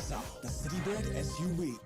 Versa, the Citybird SUV.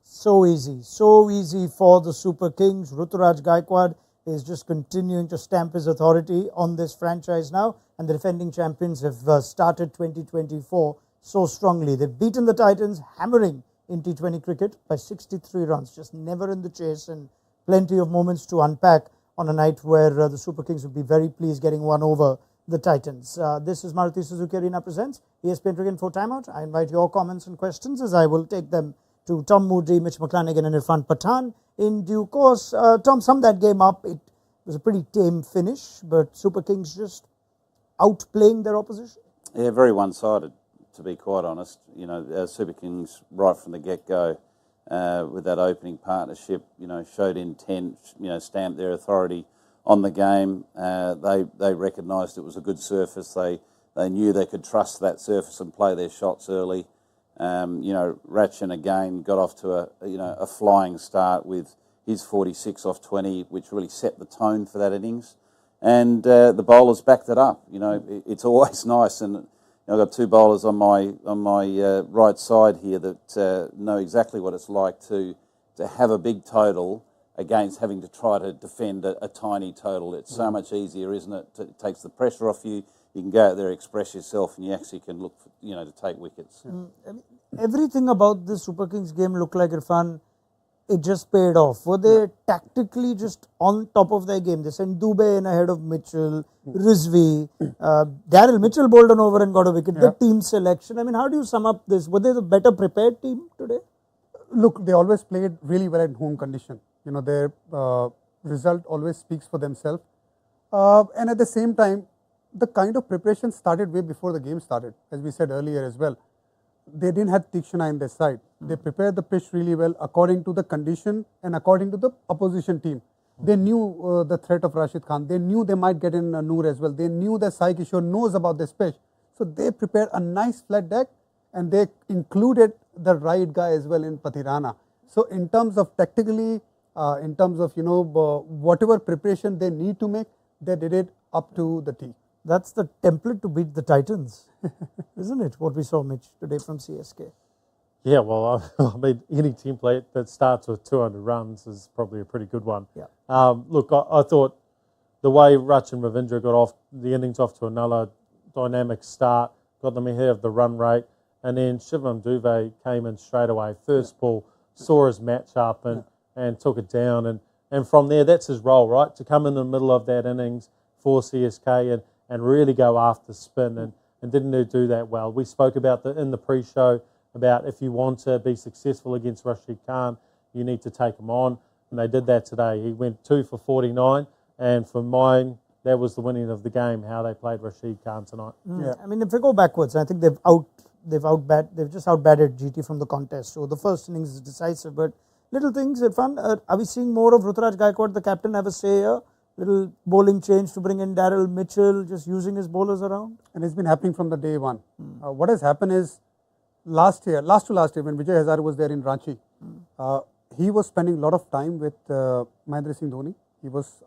So easy for the Super Kings. Ruturaj Gaikwad is just continuing to stamp his authority on this franchise now, and the defending champions have started 2024 so strongly. They've beaten the Titans, hammering in T20 cricket by 63 runs, just never in the chase, and plenty of moments to unpack on a night where the Super Kings would be very pleased getting one over the Titans. This is Maruti Suzuki Arena presents ESPN Cricket Info Timeout. I invite your comments and questions as I will take them to Tom Moody, Mitch McClenaghan and Irfan Pathan in due course. Tom summed that game up. It was a pretty tame finish, but Super Kings just outplaying their opposition. Yeah, very one-sided, to be quite honest. You know, Super Kings right from the get-go with that opening partnership, you know, showed intent, you know, stamped their authority on the game. They recognised it was a good surface. They knew they could trust that surface and play their shots early. You know, Ratchin again got off to a flying start with his 46 off 20, which really set the tone for that innings. And the bowlers backed it up. You know, it's always nice, and I've got two bowlers on my right side here that know exactly what it's like to have a big total against having to try to defend a tiny total. It's so much easier, isn't it? It takes the pressure off you. You can go out there, express yourself, and you actually can look, to take wickets. I mean, everything about this Super Kings game looked like, Irfan, it just paid off. Were they tactically just on top of their game? They sent Dubey in ahead of Mitchell, Rizvi, Daryl Mitchell bowled an over and got a wicket. The team selection, I mean, how do you sum up this? Were they the better prepared team today? Look, they always played really well in home condition. You know, their result always speaks for themselves. And at the same time, the kind of preparation started way before the game started, as we said earlier as well. They didn't have Tikshana in their side. They prepared the pitch really well according to the condition and according to the opposition team. They knew the threat of Rashid Khan. They knew they might get in Noor as well. They knew that Sai Kishore knows about this pitch. So they prepared a nice flat deck, and they included the right guy as well in Pathirana. So in terms of tactically, in terms of, whatever preparation they need to make, they did it up to the T. That's the template to beat the Titans, isn't it? What we saw, Mitch, today from CSK. Yeah, well, I mean, any template that starts with 200 runs is probably a pretty good one. Yeah. Look, I thought the way Rach and Ravindra got off the innings off to another dynamic start, got them ahead of the run rate, and then Shivam Dubey came in straight away. First ball, saw his match up and took it down. And from there, that's his role, right? To come in the middle of that innings for CSK and really go after spin and didn't do that well. We spoke about in the pre-show about if you want to be successful against Rashid Khan, you need to take him on, and they did that today. He went 2 for 49, and for mine, that was the winning of the game, how they played Rashid Khan tonight. Yeah. I mean, if we go backwards, I think they've just outbatted GT from the contest. So the first innings is decisive, but little things, Irfan, are we seeing more of Ruturaj Gaikwad, the captain, have a say here? Little bowling change to bring in Daryl Mitchell, just using his bowlers around? And it's been happening from the day one. What has happened is, last to last year, when Vijay Hazare was there in Ranchi, he was spending a lot of time with Mahendra Singh Dhoni.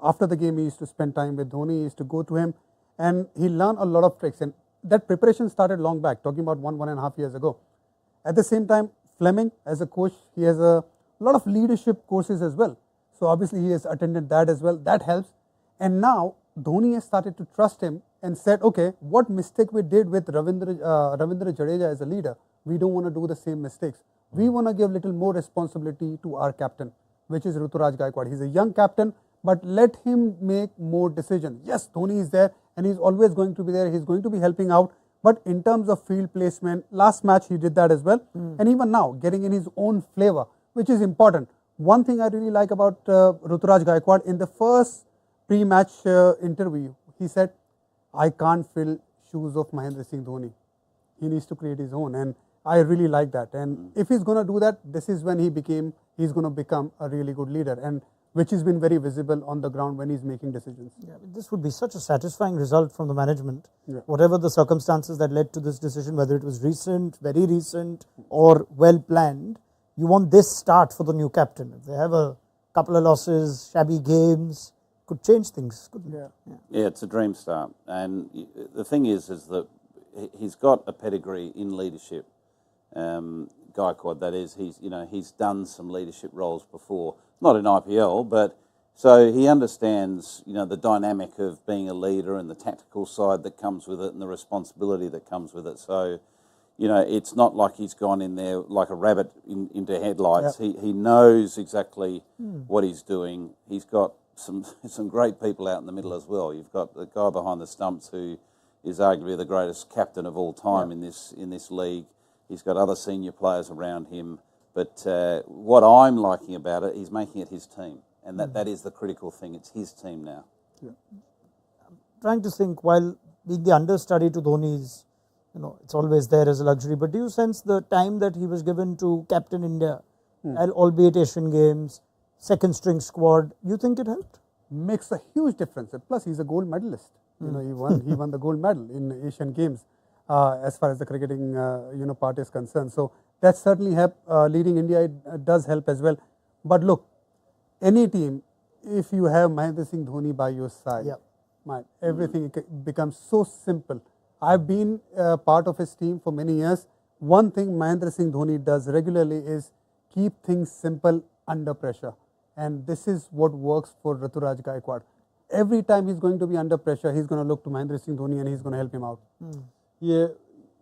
After the game, he used to spend time with Dhoni, he used to go to him, and he learned a lot of tricks. And that preparation started long back, talking about 1.5 years ago. At the same time, Fleming, as a coach, he has a lot of leadership courses as well. So obviously he has attended that as well. That helps. And now Dhoni has started to trust him and said, okay, what mistake we did with Ravindra Jadeja as a leader, we don't want to do the same mistakes. We want to give little more responsibility to our captain, which is Ruturaj Gaikwad. He's a young captain, but let him make more decisions. Yes, Dhoni is there and he's always going to be there. He's going to be helping out. But in terms of field placement, last match he did that as well. And even now, getting in his own flavor, which is important. One thing I really like about Ruturaj Gaikwad, in the first pre-match interview, he said, I can't fill shoes of Mahendra Singh Dhoni. He needs to create his own, and I really like that. And if he's going to do that, this is when he's going to become a really good leader, and which has been very visible on the ground when he's making decisions. Yeah, this would be such a satisfying result from the management. Yeah. Whatever the circumstances that led to this decision, whether it was recent, very recent, or well planned, you want this start for the new captain. If they have a couple of losses, shabby games, could change things, couldn't it? Yeah, it's a dream start. And the thing is that he's got a pedigree in leadership. Gaikwad, that is, he's done some leadership roles before, not in IPL, but so he understands the dynamic of being a leader and the tactical side that comes with it and the responsibility that comes with it. So, it's not like he's gone in there like a rabbit into headlights. Yep. He knows exactly what he's doing. He's got some great people out in the middle as well. You've got the guy behind the stumps who is arguably the greatest captain of all time in this league. He's got other senior players around him. But what I'm liking about it, he's making it his team. And that is the critical thing. It's his team now. I'm trying to think, while being the understudy to Dhoni's, it's always there as a luxury. But do you sense the time that he was given to captain India, albeit Asian Games, second string squad, you think it helped? Makes a huge difference. Plus, he's a gold medalist. He won the gold medal in Asian Games as far as the cricketing part is concerned. So that certainly helped. Leading India, it does help as well. But look, any team, if you have Mahendra Singh Dhoni by your side, everything becomes so simple. I've been part of his team for many years. One thing Mahendra Singh Dhoni does regularly is keep things simple under pressure. And this is what works for Ruturaj Gaikwad. Every time he's going to be under pressure, he's going to look to Mahendra Singh Dhoni and he's going to help him out. Yeah,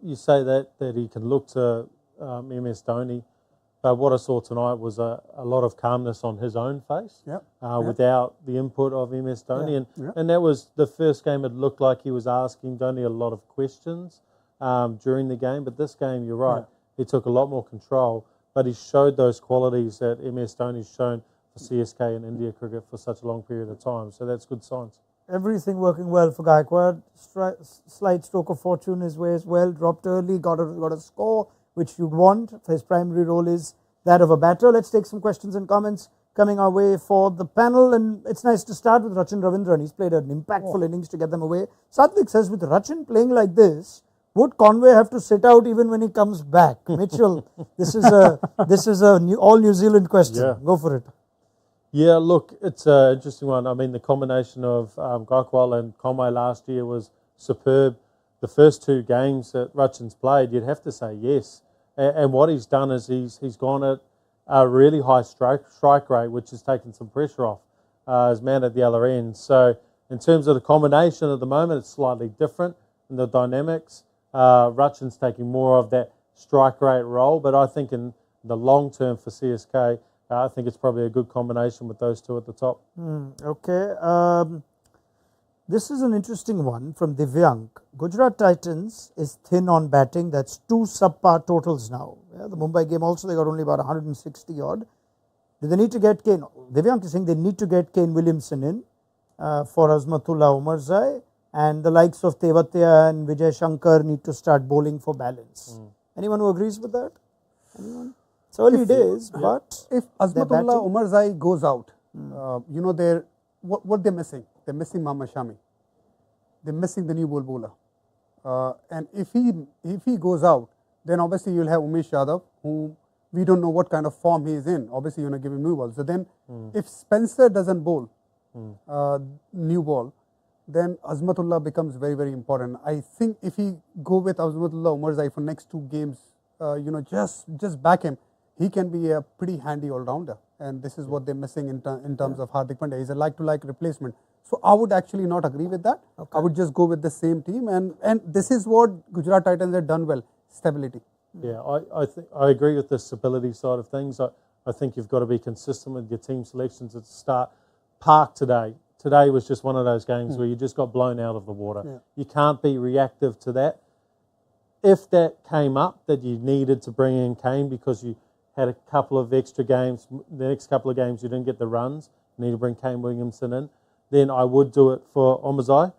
you say that he can look to MS Dhoni. But what I saw tonight was a lot of calmness on his own face without the input of MS Dhoni. And that was the first game. It looked like he was asking Dhoni a lot of questions during the game. But this game, you're right, he took a lot more control. But he showed those qualities that MS Dhoni's shown for CSK and India cricket for such a long period of time. So that's good signs. Everything working well for Gaikwad. Slight stroke of fortune his way as well. Dropped early, got a score, which you'd want. His primary role is that of a batter. Let's take some questions and comments coming our way for the panel. And it's nice to start with Rachin Ravindran. He's played an impactful innings to get them away. Satvik says, with Rachin playing like this, would Conway have to sit out even when he comes back? Mitchell, this is a all New Zealand question. Yeah. Go for it. Yeah, look, it's an interesting one. I mean, the combination of Gaikwad and Conway last year was superb. The first two games that Rachin's played, you'd have to say yes. And what he's done is he's gone at a really high strike rate, which has taken some pressure off his man at the other end. So in terms of the combination at the moment, it's slightly different in the dynamics. Rachin's taking more of that strike rate role, but I think in the long term for CSK, I think it's probably a good combination with those two at the top. Okay. This is an interesting one from Divyank. Gujarat Titans is thin on batting. That's 2 subpar totals now. Yeah, the Mumbai game also, they got only about 160 odd. Do they need to get Kane? Divyank is saying they need to get Kane Williamson in for Azmatullah Omarzai, and the likes of Tewatia and Vijay Shankar need to start bowling for balance. Anyone who agrees with that? Anyone? It's early days, but if Azmatullah Omarzai goes out, what they're missing? They're missing Mohammad Shami. They're missing the new ball bowler. And if he goes out, then obviously you'll have Umesh Yadav, who we don't know what kind of form he is in. Obviously, you're going to give him new balls. So then, if Spencer doesn't bowl new ball, then Azmatullah becomes very, very important. I think if he go with Azmatullah Omarzai for next 2 games, just back him, he can be a pretty handy all-rounder. And this is what they're missing in terms of Hardik Pandya. He's a like-to-like replacement. So I would actually not agree with that. I would just go with the same team. And this is what Gujarat Titans have done well, stability. Yeah, I agree with the stability side of things. I think you've got to be consistent with your team selections at the start. Park today was just one of those games where you just got blown out of the water. Yeah. You can't be reactive to that. If that came up that you needed to bring in Kane because you had a couple of extra games, the next couple of games you didn't get the runs, you need to bring Kane Williamson in, then I would do it for Omarzai.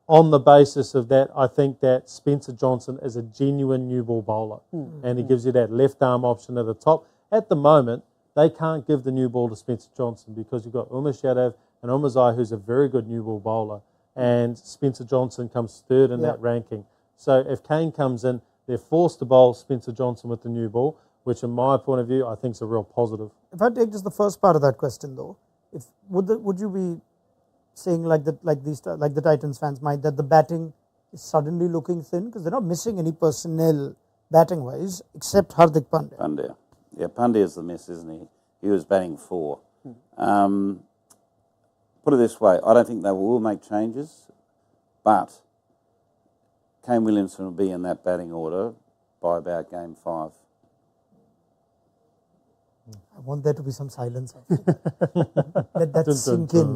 On the basis of that, I think that Spencer Johnson is a genuine new ball bowler and he gives you that left arm option at the top. At the moment, they can't give the new ball to Spencer Johnson because you've got Umesh Yadav and Omarzai, who's a very good new ball bowler, and Spencer Johnson comes third in that ranking. So if Kane comes in, they're forced to bowl Spencer Johnson with the new ball, which in my point of view, I think is a real positive. If I take just the first part of that question though, would you be saying like the Titans fans might, that the batting is suddenly looking thin because they're not missing any personnel batting wise except Hardik Pandya. Pandya. Yeah, Pandya's the miss, isn't he? He was batting 4. Put it this way, I don't think they will make changes, but Kane Williamson will be in that batting order by about game 5. I want there to be some silence after that. Let that sink in.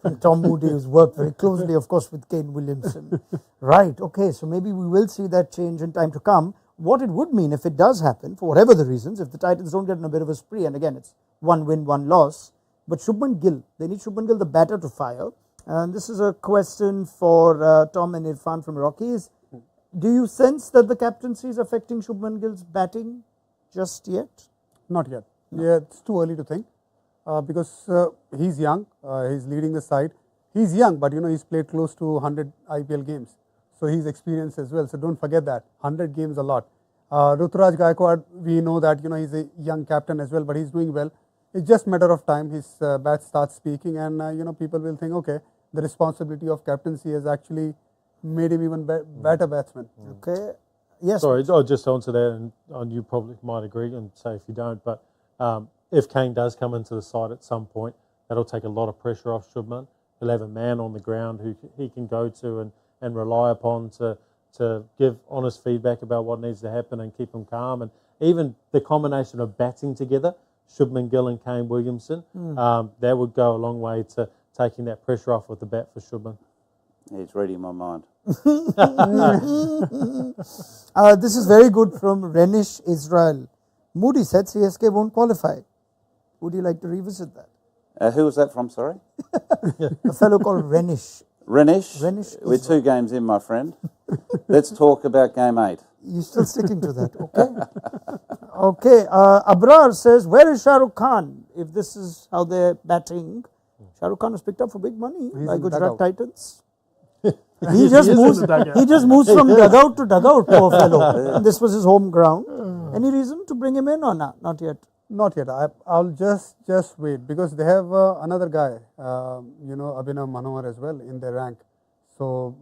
From Tom Moody, who's worked very closely, of course, with Kane Williamson. Right, okay, so maybe we will see that change in time to come. What it would mean if it does happen, for whatever the reasons, if the Titans don't get in a bit of a spree, and again, it's 1 win, 1 loss, but Shubman Gill, they need Shubman Gill, the batter, to fire. And this is a question for Tom and Irfan from Rockies. Do you sense that the captaincy is affecting Shubman Gill's batting just yet? Not yet. No. Yeah, it's too early to think because he's young. He's leading the side. He's young, but he's played close to 100 IPL games. So he's experienced as well. So don't forget that 100 games a lot. Ruturaj Gaikwad, we know that he's a young captain as well, but he's doing well. It's just a matter of time. His bat starts speaking, and people will think, okay, the responsibility of captaincy has actually made him even better batsman. Okay. Yes. Sorry, I'll just answer that, and you probably might agree, and say if you don't, but if Kane does come into the side at some point, that'll take a lot of pressure off Shubman. He'll have a man on the ground who he can go to and rely upon to give honest feedback about what needs to happen and keep him calm. And even the combination of batting together, Shubman Gill and Kane Williamson, that would go a long way to taking that pressure off with the bat for Shubman. He's reading my mind. This is very good from Renish Israel. Moody said CSK won't qualify. Would you like to revisit that? Who was that from, sorry? A fellow called Renish. Renish? We're 2 games in, my friend. Let's talk about game 8. You're still sticking to that, okay? Okay, Abrar says, where is Shah Rukh Khan? If this is how they're batting, Shah Rukh Khan was picked up for big money by Gujarat Titans. He just moves from dugout to dugout, poor fellow. And this was his home ground. Any reason to bring him in or not? Not yet. Not yet. I'll just wait because they have another guy, Abhinav Manohar as well in their rank. So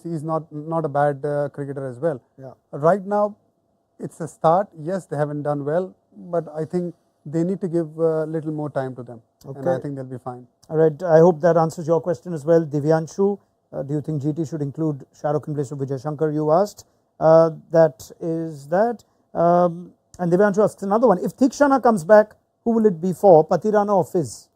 he's not a bad cricketer as well. Yeah. Right now, it's a start. Yes, they haven't done well, but I think they need to give a little more time to them, and I think they'll be fine. All right. I hope that answers your question as well, Divyanshu. Do you think GT should include Shah Rukh in place of Vijay Shankar? You asked. That is that. And Divyanshu asks another one. If Thikshana comes back, who will it be for? Patirana or Fizz?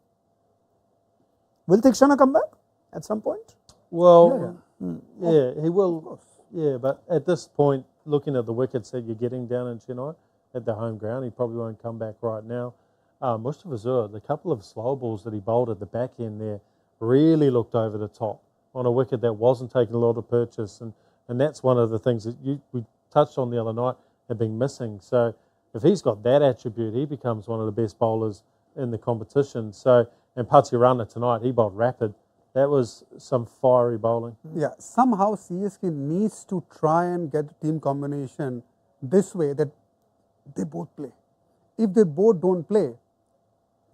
Will Thikshana come back at some point? Well, yeah, he will. Yeah, but at this point, looking at the wickets that you're getting down in Chennai at the home ground, he probably won't come back right now. Mustafa, the couple of slow balls that he bowled at the back end there really looked over the top on a wicket that wasn't taking a lot of purchase. And that's one of the things that we touched on the other night have been missing. So if he's got that attribute, he becomes one of the best bowlers in the competition. So, and Patirana tonight, he bowled rapid. That was some fiery bowling. Yeah, somehow CSK needs to try and get a team combination this way that they both play. If they both don't play,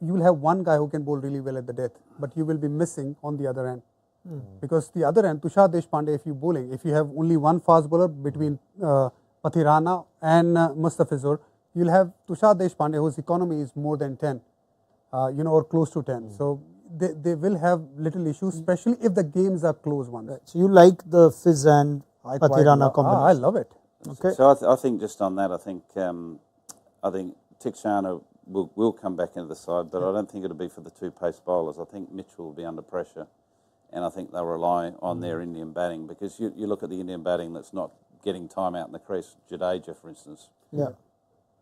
you will have one guy who can bowl really well at the death, but you will be missing on the other end. Because the other end, Tushar Deshpande, if you have only one fast bowler between Patirana and Mustafizur, you'll have Tushar Deshpande, whose economy is more than 10, or close to 10. So they will have little issues, especially if the games are close ones. Right. So you like the Fizz and Patirana combination? I love it. Okay. So I think just on that, I think Thikshana will come back into the side, but I don't think it'll be for the 2 pace bowlers. I think Mitchell will be under pressure, and I think they'll rely on their Indian batting, because you look at the Indian batting that's not getting time out in the crease. Jadeja, for instance. Yeah.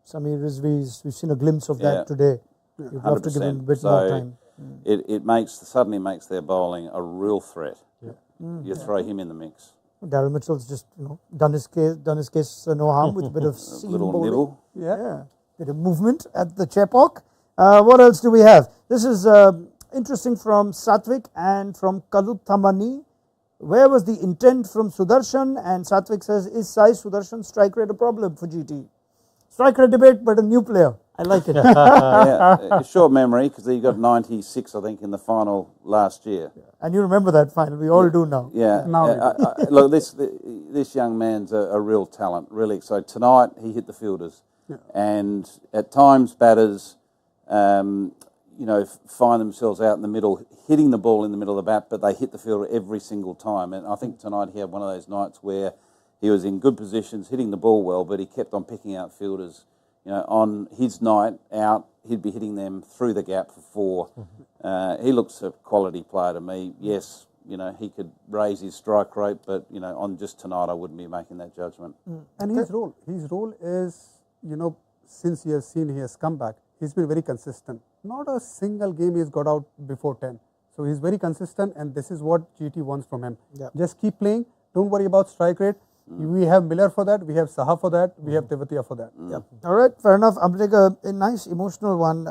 Samir Rizvi, we've seen a glimpse of that today. You'd love to give him a bit more time. It suddenly makes their bowling a real threat. Yeah. You throw him in the mix. Daryl Mitchell's just done his case no harm with a bit of seam little bowling. nibble. Yeah. Bit of movement at the Chepauk. What else do we have? This is interesting from Satvik and from Kaluthamani. Where was the intent from Sudarshan? And Satvik says, is Sai Sudarshan strike rate a problem for GT? Strike rate debate, but a new player. I like it. Yeah, short memory because he got 96, I think, in the final last year. And you remember that final. We all do now. Yeah. Now Look, this young man's a real talent, really excited. Tonight, he hit the fielders. Yeah. And at times, batters, find themselves out in the middle, hitting the ball in the middle of the bat, but they hit the fielder every single time. And I think tonight he had one of those nights where he was in good positions, hitting the ball well, but he kept on picking out fielders. On his night out, he'd be hitting them through the gap for four. He looks a quality player to me. Yes, he could raise his strike rate, but, on just tonight, I wouldn't be making that judgment. And his role is, since he has come back, he's been very consistent. Not a single game he's got out before 10. So he's very consistent, and this is what GT wants from him. Yeah. Just keep playing. Don't worry about strike rate. We have Miller for that. We have Saha for that. We have Tewatia for that. Yeah. All right, fair enough. I'm going to take a nice emotional one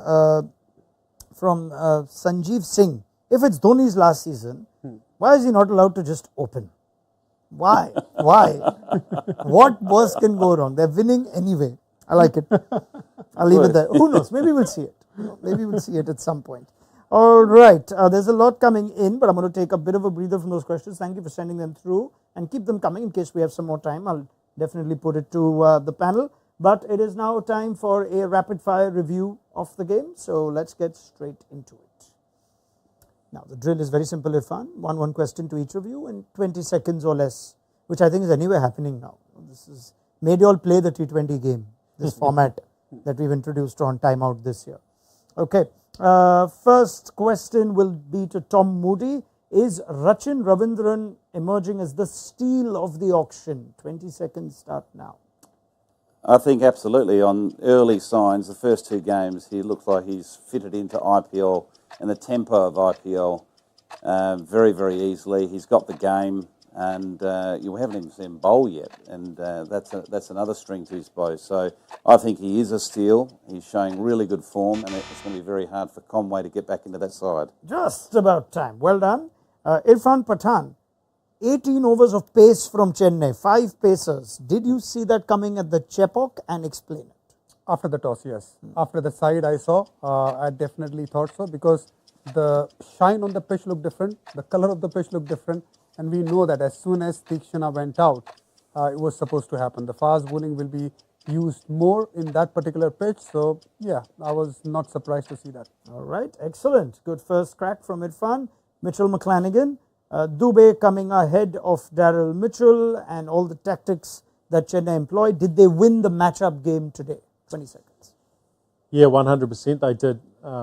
from Sanjeev Singh. If it's Dhoni's last season, why is he not allowed to just open? Why? Why? What worse can go wrong? They're winning anyway. I like it. I'll leave it there. Who knows? Maybe we'll see it. Maybe we'll see it at some point. All right. There's a lot coming in, but I'm going to take a bit of a breather from those questions. Thank you for sending them through and keep them coming in case we have some more time. I'll definitely put it to the panel. But it is now time for a rapid fire review of the game. So let's get straight into it. Now, the drill is very simple, Irfan. One question to each of you in 20 seconds or less, which I think is anyway happening now. This is made you all play the T20 game, this format that we've introduced on timeout this year. Okay. First question will be to Tom Moody. Is Rachin Ravindran emerging as the steal of the auction? 20 seconds start now. I think absolutely. On early signs, the first two games, he looks like he's fitted into IPL and the tempo of IPL very, very easily. He's got the game, and you haven't even seen him bowl yet, and that's another string to his bow. So I think he is a steal. He's showing really good form, and it's going to be very hard for Conway to get back into that side. Just about time. Well done. Irfan Pathan, 18 overs of pace from Chennai, 5 pacers. Did you see that coming at the Chepauk, and explain it? After the toss, yes. After the side I saw, I definitely thought so, because the shine on the pitch looked different, the color of the pitch looked different, and we know that as soon as Tikshana went out, it was supposed to happen. The fast bowling will be used more in that particular pitch. So, yeah, I was not surprised to see that. All right, excellent. Good first crack from Irfan. Mitchell McClenaghan, Dubey coming ahead of Daryl Mitchell and all the tactics that Chennai employed. Did they win the matchup game today? 20 seconds. Yeah, 100% they did.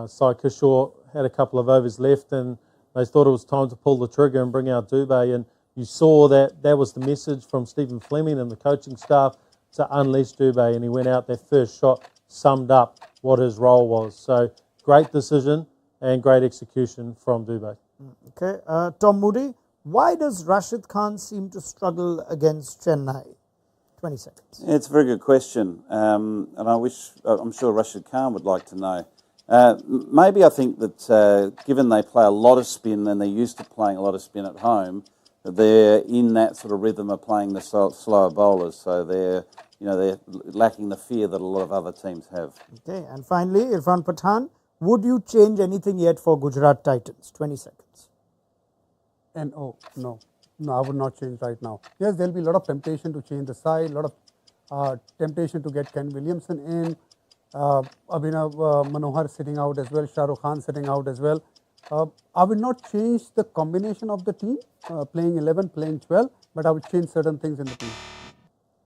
Sai Kishore had a couple of overs left, and they thought it was time to pull the trigger and bring out Dubey, and you saw that was the message from Stephen Fleming and the coaching staff to unleash Dubey, and he went out, their first shot summed up what his role was. So great decision and great execution from Dubey. Okay, Tom Moody, why does Rashid Khan seem to struggle against Chennai? 20 seconds. Yeah, it's a very good question, and I'm sure Rashid Khan would like to know. Maybe I think that given they play a lot of spin and they're used to playing a lot of spin at home, that they're in that sort of rhythm of playing the slower bowlers, so they're lacking the fear that a lot of other teams have. Okay, and finally, Irfan Pathan, would you change anything yet for Gujarat Titans? 20 seconds. No, I would not change right now. Yes, there will be a lot of temptation to change the side, a lot of temptation to get Ken Williamson in, Abhinav Manohar sitting out as well, Shah Rukh Khan sitting out as well. I will not change the combination of the team, playing 11, playing 12, but I would change certain things in the team.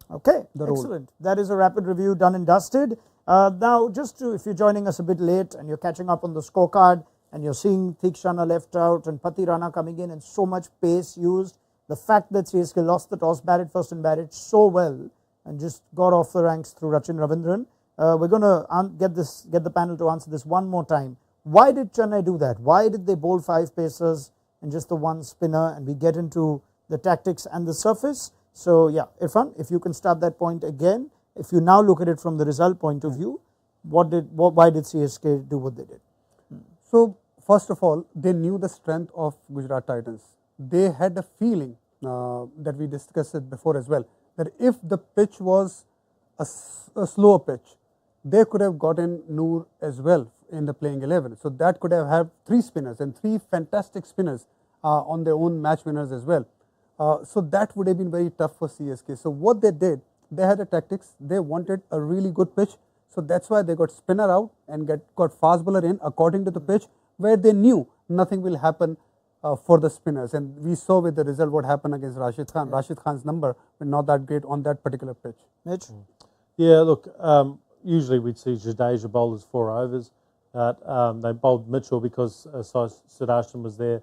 Okay, excellent. That is a rapid review done and dusted. Now, if you're joining us a bit late and you're catching up on the scorecard and you're seeing Tikshana left out and Pati Rana coming in and so much pace used, the fact that CSK lost the toss, batted first and batted so well and just got off the ranks through Rachin Ravindran. We're going to get the panel to answer this one more time. Why did Chennai do that? Why did they bowl 5 pacers and just the one spinner? And we get into the tactics and the surface. So, yeah, Irfan, if you can start that point again. If you now look at it from the result point of view, why did CSK do what they did? So, first of all, they knew the strength of Gujarat Titans. They had a feeling that we discussed it before as well, that if the pitch was a slower pitch, they could have gotten Noor as well in the playing 11. So that could have had 3 spinners and 3 fantastic spinners on their own match winners as well. So that would have been very tough for CSK. So what they did, they had a tactics. They wanted a really good pitch. So that's why they got spinner out and got fast bowler in according to the pitch, where they knew nothing will happen for the spinners. And we saw with the result what happened against Rashid Khan. Rashid Khan's number were not that great on that particular pitch. Mitch? Yeah, look, usually we'd see Jadeja bowl as 4 overs. They bowled Mitchell because Sudarshan was there,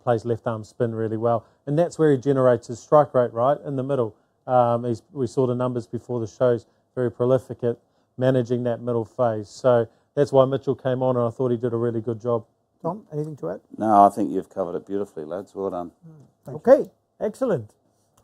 plays left arm spin really well. And that's where he generates his strike rate, right, in the middle. We saw the numbers before the shows, very prolific at managing that middle phase. So that's why Mitchell came on, and I thought he did a really good job. Tom, anything to add? No, I think you've covered it beautifully, lads. Well done. Okay, excellent.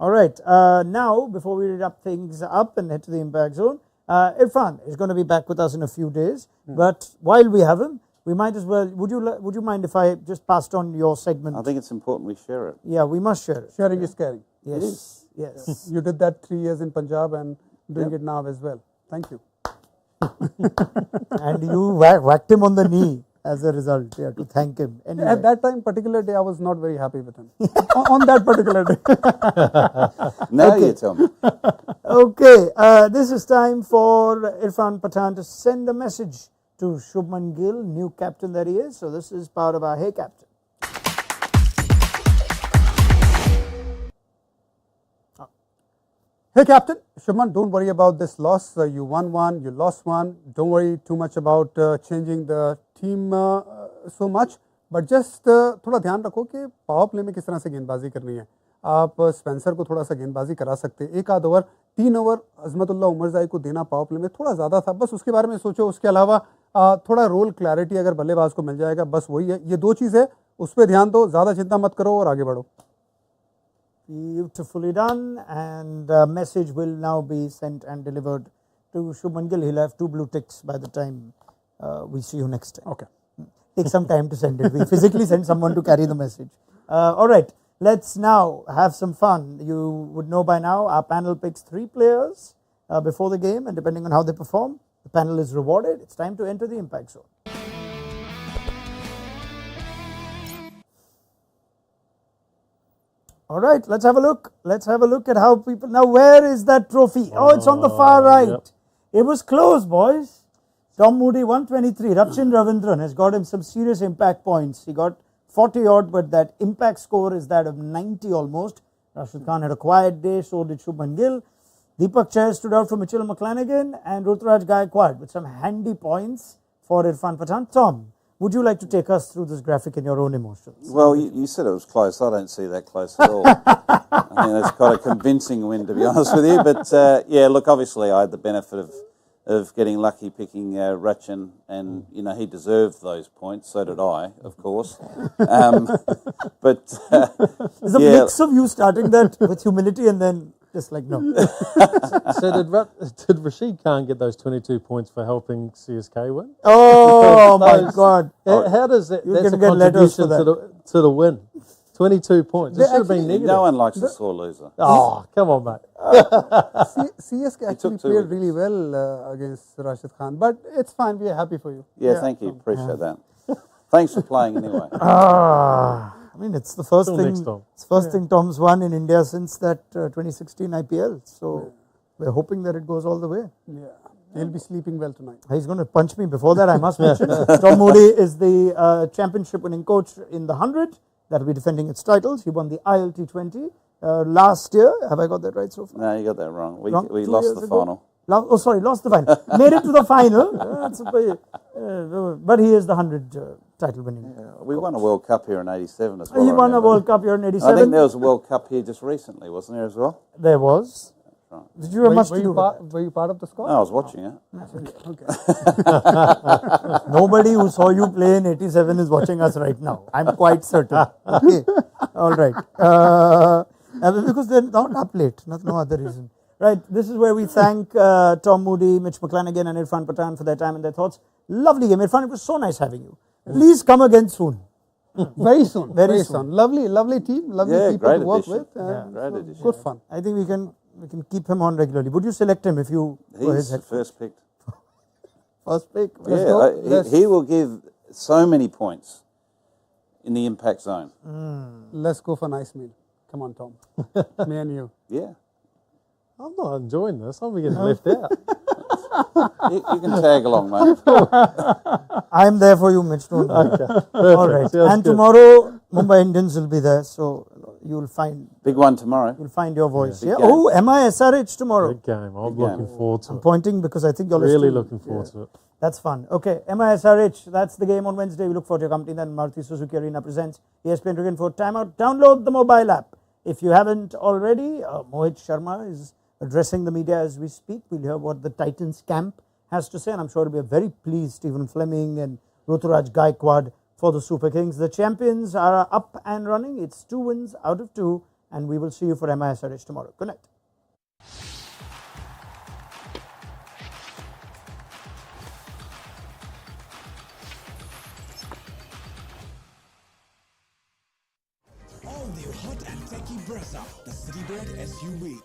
All right, now, before we wrap things up and head to the impact zone, Irfan is going to be back with us in a few days. But while we have him, we might as well, would you mind if I just passed on your segment? I think it's important we share it. Yeah, we must share it. Sharing is caring. Yes, yes. You did that 3 years in Punjab and doing it now as well. Thank you. And you whacked him on the knee as a result, yeah, to thank him. Anyway. At that time, particular day, I was not very happy with him. on that particular day. Now you tell me. Okay, this is time for Irfan Pathan to send a message to Shubman Gill, new captain that he is. So this is part of our Hey Captain. Hey Captain, Shubman, don't worry about this loss. You won 1, you lost 1. Don't worry too much about changing the team so much. But just थोड़ा ध्यान रखो कि power play में किस तरह से गेंदबाजी करनी है. आप स्पेंसर को थोड़ा सा गेंदबाजी करा सकते हैं. 1 आध ओवर, 3 ओवर अजमतुल्ला उमरजाई को देना पावर प्ले में थोड़ा ज़्यादा था. बस उसके बारे में सोचो. उसके अलावा थोड़ा रोल क्लैरिटी अगर बल्लेबाज को मिल जाएगा, बस वही है. ये 2 चीज़ है, उस पर ध्यान दो, ज़्यादा चिंता मत करो और आगे बढ़ो. Beautifully done, and a message will now be sent and delivered to Shubman Gill. He'll have 2 blue ticks by the time we see you next time. Okay. Take some time to send it. We physically send someone to carry the message. All right, let's now have some fun. You would know by now our panel picks 3 players before the game, and depending on how they perform, the panel is rewarded. It's time to enter the impact zone. All right, let's have a look. Let's have a look at how people... Now, where is that trophy? Oh, it's on the far right. Yep. It was close, boys. Tom Moody, 123. Rachin Ravindran has got him some serious impact points. He got 40 odd, but that impact score is that of 90 almost. Rashid Khan had a quiet day, so did Shubman Gill. Deepak Chahar stood out for Mitchell McClenaghan, and Ruturaj Gaikwad with some handy points for Irfan Pathan. Tom, would you like to take us through this graphic in your own emotions? Well, you said it was close. I don't see that close at all. I think that's quite a convincing win, to be honest with you. But, yeah, look, obviously I had the benefit of getting lucky picking Rachin, and, you know, he deserved those points. So did I, of course. But There's a mix of you starting that with humility and then just like, no. So did Rashid Khan get those 22 points for helping CSK win? Oh, my God. How does that? You're That's a gonna get letters for contribution to the win. 22 points. It should have been negative. no one likes a sore loser. Oh, come on, mate. CSK actually took 2 played wickets. really well against Rashid Khan, but it's fine. We are happy for you. Yeah, thank you. Appreciate that. Thanks for playing anyway. I mean, it's the first Till thing. next time. It's first thing Tom's won in India since that 2016 IPL. So we're hoping that it goes all the way. Yeah, he'll be sleeping well tonight. He's going to punch me before that, I must mention. Tom Moody is the championship winning coach in the 100 that will be defending its titles. He won the ILT20 last year. Have I got that right so far? No, you got that wrong. We Wrong? 2 lost years the ago? final. Lost the final. Made it to the final. But he is the 100 title winning. We won a World Cup here in '87 as well. He I won a remember. World Cup here in I '87. think there was a World Cup here just recently, wasn't there as well? There was. Right. Did you have much to do with Were you part of the squad? No, I was watching it. Okay. that? Nobody who saw you play in '87 is watching us right now. I'm quite certain. Okay. All right. Because they're not up late. No other reason. Right. This is where we thank Tom Moody, Mitch McClenaghan, and Irfan Pathan for their time and their thoughts. Lovely game. Irfan, it was so nice having you. Please come again soon. Very soon. Very soon. Lovely team. Lovely Yeah, people great to work addition. with. Great so addition. good fun. I think we can keep him on regularly. Would you select him if you were his He's the head coach? first picked. First pick. He will give so many points in the impact zone. Let's go for a nice meal. Come on, Tom. Me and you. Yeah. I'm not enjoying this. I'm getting left out. You can tag along, mate. I'm there for you, Mitch. Don't worry. Perfect. All right. Sounds And good. tomorrow, Mumbai Indians will be there, so you'll find Big one tomorrow. your voice. big Yeah. game. Oh, MISRH tomorrow. Big game. I'm Big looking game. forward to I'm it. pointing because I think you're Really still- looking forward to it. That's fun. Okay, MISRH, that's the game on Wednesday. We look forward to your company. Then Maruti Suzuki Arena presents ESPN Cricket for Timeout. Download the mobile app. If you haven't already, Mohit Sharma is addressing the media as we speak. We'll hear what the Titans camp has to say, and I'm sure it'll be a very pleased Stephen Fleming and Ruturaj Gaikwad for the Super Kings. The champions are up and running. It's 2 wins out of 2, and we will see you for MISRH tomorrow. Good night. All new hot and techy Brezza, the Citybird SUV.